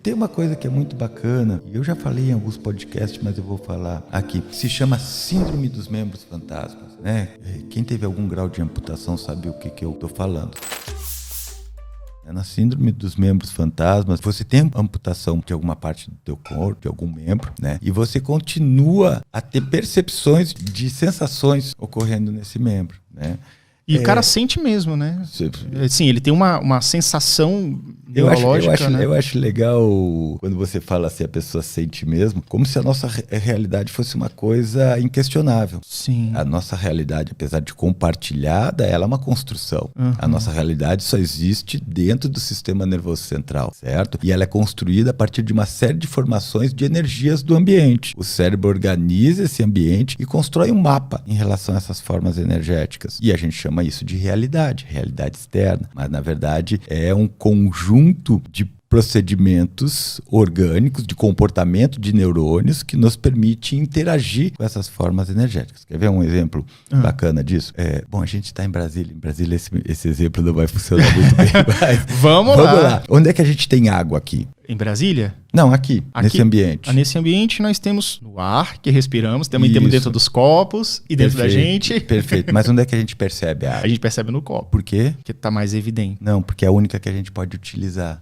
Tem uma coisa que é muito bacana, e eu já falei em alguns podcasts, mas eu vou falar aqui, se chama Síndrome dos Membros Fantasmas, né? Quem teve algum grau de amputação sabe o que eu estou falando. Na síndrome dos membros fantasmas, você tem amputação de alguma parte do teu corpo, de algum membro, né? E você continua a ter percepções de sensações ocorrendo nesse membro, né? E o cara sente mesmo, né? Sim, ele tem uma sensação neurológica, né? Eu acho legal quando você fala assim, a pessoa sente mesmo, como se a nossa realidade fosse uma coisa inquestionável. Sim. A nossa realidade, apesar de compartilhada, ela é uma construção. Uhum. A nossa realidade só existe dentro do sistema nervoso central, certo? E ela é construída a partir de uma série de formações de energias do ambiente. O cérebro organiza esse ambiente e constrói um mapa em relação a essas formas energéticas. E a gente chama isso de realidade externa, mas na verdade é um conjunto de procedimentos orgânicos, de comportamento de neurônios que nos permite interagir com essas formas energéticas. Quer ver um exemplo bacana disso? Bom, a gente está em Brasília. Em Brasília esse exemplo não vai funcionar muito bem, mas vamos lá. Onde é que a gente tem água aqui? Em Brasília? Não, aqui, nesse ambiente. Nesse ambiente nós temos no ar que respiramos, também temos dentro dos copos e dentro da gente. Perfeito, mas onde é que a gente percebe a água? A gente percebe no copo. Por quê? Porque está mais evidente. Não, porque é a única que a gente pode utilizar.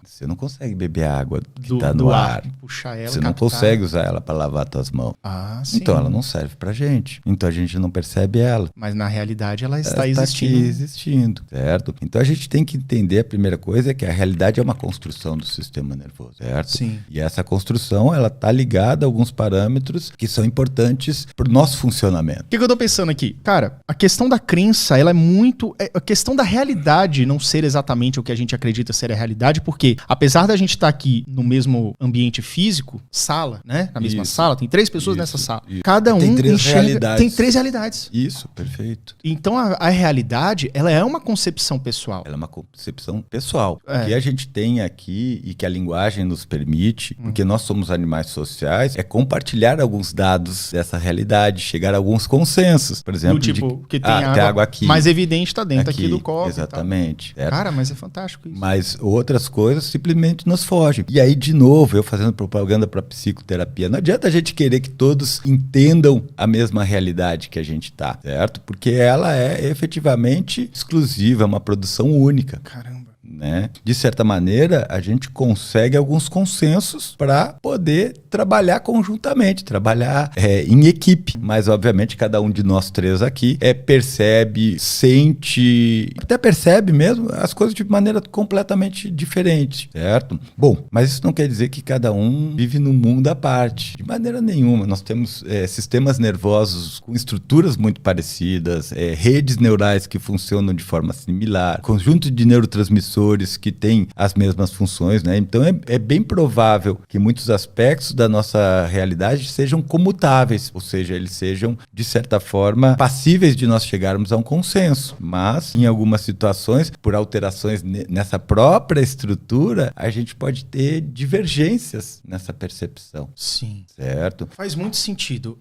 Você não consegue beber a água que está no ar. Puxar ela, você não consegue usar ela para lavar suas mãos. Sim. Então ela não serve pra gente. Então a gente não percebe ela. Mas na realidade ela está existindo. Está aqui existindo, certo? Então a gente tem que entender, a primeira coisa é que a realidade é uma construção do sistema nervoso, certo? Sim. E essa construção, ela está ligada a alguns parâmetros que são importantes para o nosso funcionamento. O que eu tô pensando aqui? Cara, a questão da crença, ela é muito... A questão da realidade não ser exatamente o que a gente acredita ser a realidade, porque apesar da gente estar aqui no mesmo ambiente físico, sala, né? Na mesma sala, tem 3 pessoas nessa sala. Cada um tem 3 enxerga... realidades. Tem 3 realidades. Isso, perfeito. Então a realidade, ela é uma concepção pessoal. Ela é uma concepção pessoal. O que a gente tem aqui e que a linguagem nos permite, porque nós somos animais sociais, é compartilhar alguns dados dessa realidade, chegar a alguns consensos. Por exemplo, que tem água aqui. Mais evidente está dentro aqui do copo. Exatamente. Cara, mas é fantástico isso. Mas outras coisas simplesmente nos fogem. E aí, de novo, eu fazendo propaganda para psicoterapia, não adianta a gente querer que todos entendam a mesma realidade que a gente tá, certo? Porque ela é efetivamente exclusiva, é uma produção única. Caramba. Né? De certa maneira, a gente consegue alguns consensos para poder trabalhar conjuntamente, trabalhar em equipe. Mas, obviamente, cada um de nós 3 aqui percebe, sente, até percebe mesmo as coisas de maneira completamente diferente, certo? Bom, mas isso não quer dizer que cada um vive num mundo à parte. De maneira nenhuma. Nós temos sistemas nervosos com estruturas muito parecidas, redes neurais que funcionam de forma similar, conjunto de neurotransmissores que têm as mesmas funções, né? Então é bem provável que muitos aspectos da nossa realidade sejam comutáveis, ou seja, eles sejam, de certa forma, passíveis de nós chegarmos a um consenso. Mas, em algumas situações, por alterações nessa própria estrutura, a gente pode ter divergências nessa percepção. Sim. Certo? Faz muito sentido.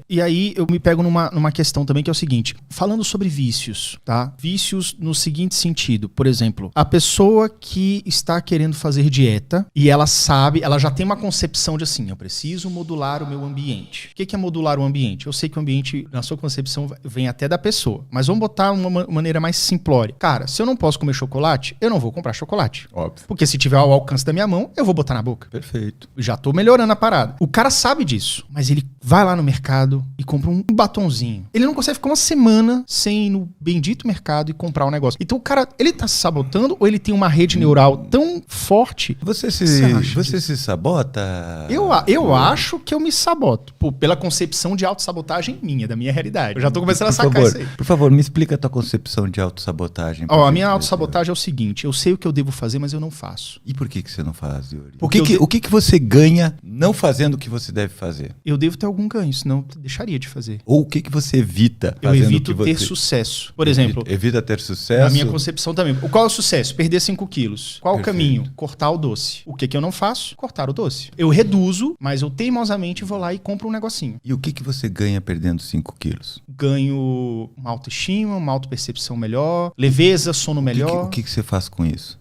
E aí eu me pego numa questão também que é o seguinte, falando sobre vícios, tá? Vícios no seguinte sentido, por exemplo, a pessoa que está querendo fazer dieta e ela sabe, ela já tem uma concepção de assim, eu preciso modular o meu ambiente. O que é modular o ambiente? Eu sei que o ambiente, na sua concepção, vem até da pessoa, mas vamos botar uma maneira mais simplória. Cara, se eu não posso comer chocolate, eu não vou comprar chocolate. Óbvio. Porque se tiver ao alcance da minha mão, eu vou botar na boca. Perfeito. Já tô melhorando a parada. O cara sabe disso, mas ele vai lá no mercado e compra um batonzinho. Ele não consegue ficar uma semana sem ir no bendito mercado e comprar um negócio. Então o cara, ele tá se sabotando ou ele tem uma rede neural tão forte? Você se sabota? Eu acho que eu me saboto. Pela concepção de autossabotagem minha, da minha realidade. Eu já tô começando a sacar isso aí. Por favor, me explica a tua concepção de autossabotagem. A minha autossabotagem é o seguinte, eu sei o que eu devo fazer, mas eu não faço. E por que você não faz, Yuri? O que você ganha não fazendo o que você deve fazer? Eu devo ter algum ganho, senão eu deixaria de fazer. Ou o que você evita fazendo? Eu evito ter sucesso. Por exemplo... Evita ter sucesso? Na minha concepção também. Qual é o sucesso? Perder 5 quilos. Qual o caminho? Cortar o doce. O que eu não faço? Cortar o doce. Eu reduzo, mas eu teimosamente vou lá e compro um negocinho. E o que você ganha perdendo 5 quilos? Ganho uma autoestima, uma autopercepção melhor, leveza, sono melhor. O que você faz com isso?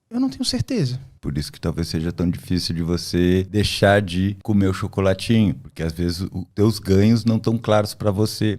Eu não tenho certeza. Por isso que talvez seja tão difícil de você deixar de comer o chocolatinho, porque às vezes os teus ganhos não estão claros para você.